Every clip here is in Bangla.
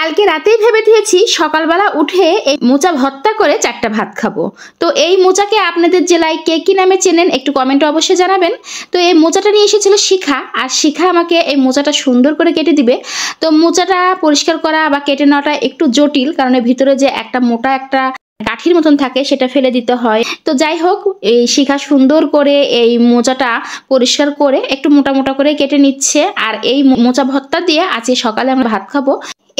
কালকে রাতেই ভেবে দিয়েছি সকালবেলা উঠে এই মোচা ভর্তা করে 4টা ভাত খাবো। তো এই মোচাকে আপনাদের জেলায় কে কি নামে চেনেন একটু কমেন্টে অবশ্যই জানাবেন। তো এই মোচাটা নিয়ে এসেছিল শিখা, আর শিখা আমাকে এই মোচাটা সুন্দর করে কেটে দিবে। তো মোচাটা পরিষ্কার করা বা কেটে নেওয়াটা একটু জটিল, কারণ এর ভিতরে যে একটা মোটা একটা কাঠির মতন থাকে সেটা ফেলে দিতে হয়। তো যাই হোক, এই শিখা সুন্দর করে এই মোচাটা পরিষ্কার করে একটু মোটা মোটা করে কেটে নিচ্ছে। আর এই মোচা ভর্তা দিয়ে আজকে সকালে আমরা ভাত খাবো।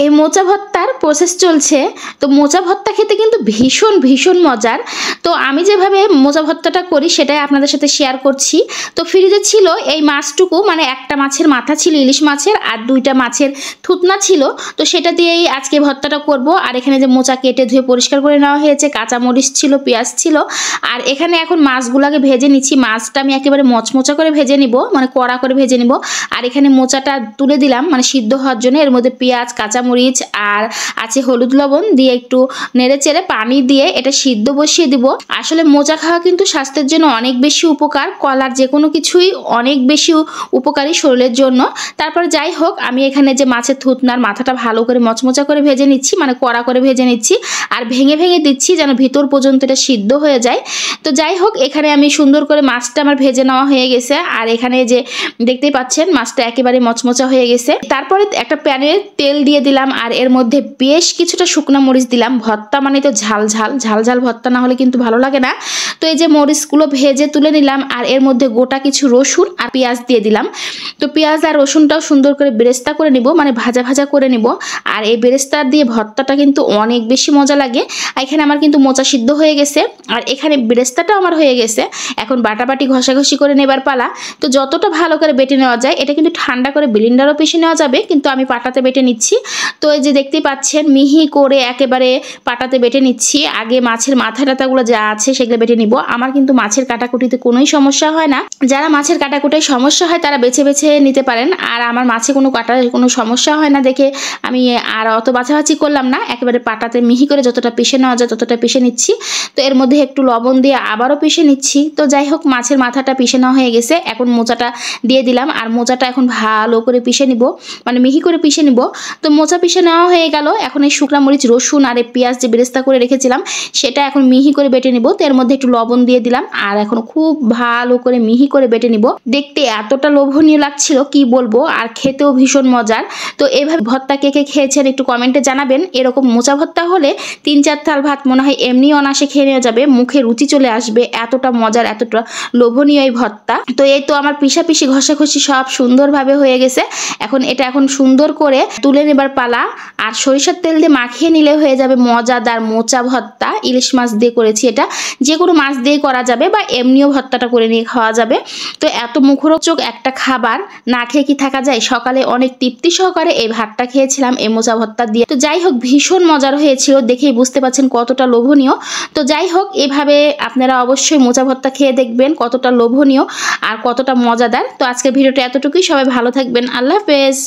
এই মোচা ভর্তার প্রসেস চলছে। তো মোচা ভর্তা খেতে কিন্তু ভীষণ ভীষণ মজার। তো আমি যেভাবে মোচা ভর্তাটা করি সেটাই আপনাদের সাথে শেয়ার করছি। তো ফ্রিজে ছিল এই মাছটুকু, মানে একটা মাছের মাথা ছিল ইলিশ মাছের, আর 2টা মাছের থুতনা ছিল। তো সেটা দিয়েই আজকে ভর্তাটা করব। আর এখানে যে মোচা কেটে ধুয়ে পরিষ্কার করে নেওয়া হয়েছে, কাঁচামরিচ ছিল, পেঁয়াজ ছিল। আর এখানে এখন মাছগুলোকে ভেজে নিচ্ছি। মাছটা আমি একেবারে মচমচা করে ভেজে নিব, মানে কড়া করে ভেজে নিব। আর এখানে মোচাটা তুলে দিলাম মানে সিদ্ধ হওয়ার জন্য। এর মধ্যে পেঁয়াজ, কাঁচামরিচ আর আছে হলুদ লবণ দিয়ে একটু নেড়ে চেড়ে পানি দিয়ে এটা সিদ্ধ বসিয়ে দিব। আসলে মোচা খাওয়া কিন্তু স্বাস্থ্যের জন্য অনেক বেশি উপকার, কলার যে কোনো কিছুই অনেক বেশি উপকারী শরীরের জন্য। তারপর যাই হোক, আমি এখানে যে মাছের থুতনার মাথাটা ভালো করে মচমচা করে ভেজে নিচ্ছি, মানে কড়া করে ভেজে নিচ্ছি। আর ভেঙে ভেঙে দিচ্ছি যেন ভিতর পর্যন্ত এটা সিদ্ধ হয়ে যায়। তো যাই হোক, এখানে আমি সুন্দর করে মাছটা আমার ভেজে নেওয়া হয়ে গেছে। আর এখানে যে দেখতেই পাচ্ছেন মাছটা একেবারে মচমচা হয়ে গেছে। তারপরে একটা প্যানে তেল দিয়ে দিলাম, আর এর মধ্যে বেশ কিছুটা শুকনো মরিচ দিলাম। ভর্তা মানে তো ঝাল ঝাল ঝাল ঝাল ভর্তা না হলে কিন্তু ভালো লাগে না। তো এই যে মরিচগুলো ভেজে তুলে নিলাম, আর এর মধ্যে গোটা কিছু রসুন আর পেঁয়াজ দিয়ে দিলাম। তো পেঁয়াজ আর রসুনটাও সুন্দর করে বেরেস্তা করে নিব, মানে ভাজা ভাজা করে নিব। আর এই বেরেস্তা দিয়ে ভর্তাটা কিন্তু অনেক বেশি মজা লাগে। এখানে আমার কিন্তু মোচা সিদ্ধ হয়ে গেছে, আর এখানে বেরেস্তাটাও আমার হয়ে গেছে। এখন বাটাবাটি ঘষাঘষি করে নেবার পালা। তো যতটা ভালো করে বেটে নেওয়া যায়, এটা কিন্তু ঠান্ডা করে ব্লেন্ডারও পিষে নেওয়া যাবে, কিন্তু আমি পাটাতে বেটে নিচ্ছি। তো এই যে দেখতেই পাচ্ছেন মিহি করে একেবারে পাটাতে বেটে নিচ্ছি। আগে মাছের মাথা টাথাগুলো যা আছে সেগুলো বেটে নিব। আমার কিন্তু মাছের কাটাকুটিতে কোনোই সমস্যা হয় না। যারা মাছের কাটাকুটির সমস্যা হয় তারা বেছে বেছে নিতে পারেন। আর আমার মাছে কোনো সমস্যা হয় না দেখে আমি আর অত বাছাবাছি করলাম না, একেবারে পাটাতে মিহি করে যতটা পিষে নেওয়া যায় ততটা পিষে নিচ্ছি। তো এর মধ্যে একটু লবণ দিয়ে আবারও পিষে নিচ্ছি। তো যাই হোক, মাছের মাথাটা পিষে নেওয়া হয়ে গেছে। এখন মোচাটা দিয়ে দিলাম, আর মোচাটা এখন ভালো করে পিষে নিব, মানে মিহি করে পিষে নিব। তো মোচা পিষে নেওয়া হয়ে গেল। এখন এই শুকনা মরিচ, রসুন আর এই পেঁয়াজ যে বেরেস্তা করে রেখেছিলাম সেটা এখন মিহি করে বেটে নিব। তো এর মধ্যে একটু লবণ দিয়ে দিলাম, আর এখন খুব ভালো করে মিহি করে বেটে নিব। দেখতে এতটা লোভনীয় লাগছিল কি বলবো, আর খেতেও ভীষণ মজার। তো এভাবে ভর্তা কে কে খেয়েছেন একটু কমেন্টে জানাবেন। এরকম মোচা ভর্তা হলে 3-4 থাল ভাত মনে হয় এমনি অনায়াসে খেয়ে নেওয়া যাবে, মুখে রুচি চলে আসবে। এতটা মজার, এতটা লোভনীয় এই ভর্তা। তো এই তো আমার পিষাপিষি ঘষাঘষি সব সুন্দরভাবে হয়ে গেছে। এখন সুন্দর করে তুলে নেবার পালা। আর সরিষার তেল দিয়ে মাখিয়ে নিলে হয়ে যাবে মজাদার মোচা ভর্তা। ইলিশ মাছ দিয়ে করেছি, এটা যে কোনো মাছ দিয়ে করা যাবে বা এমনিও ভর্তাটা করে নিয়ে খাওয়া যাবে। তো এত মুখরোচক একটা খাবার না খেয়ে কি থাকা যায়। সকালে অনেক তৃপ্তি সহকারে এই ভাতটা খেয়েছিলাম এই মোচা ভর্তা দিয়ে। তো যাই হোক, ভীষণ মজার হয়েছিল, দেখেই বুঝতে পারছেন কতটা লোভনীয়। তো যাই হোক, এভাবে আপনারা অবশ্যই মোচা ভর্তা খেয়ে দেখবেন কতটা লোভনীয় আর কতটা মজাদার। তো আজকের ভিডিওটা এতটুকুই। সবাই ভালো থাকবেন। আল্লাহ হাফেজ।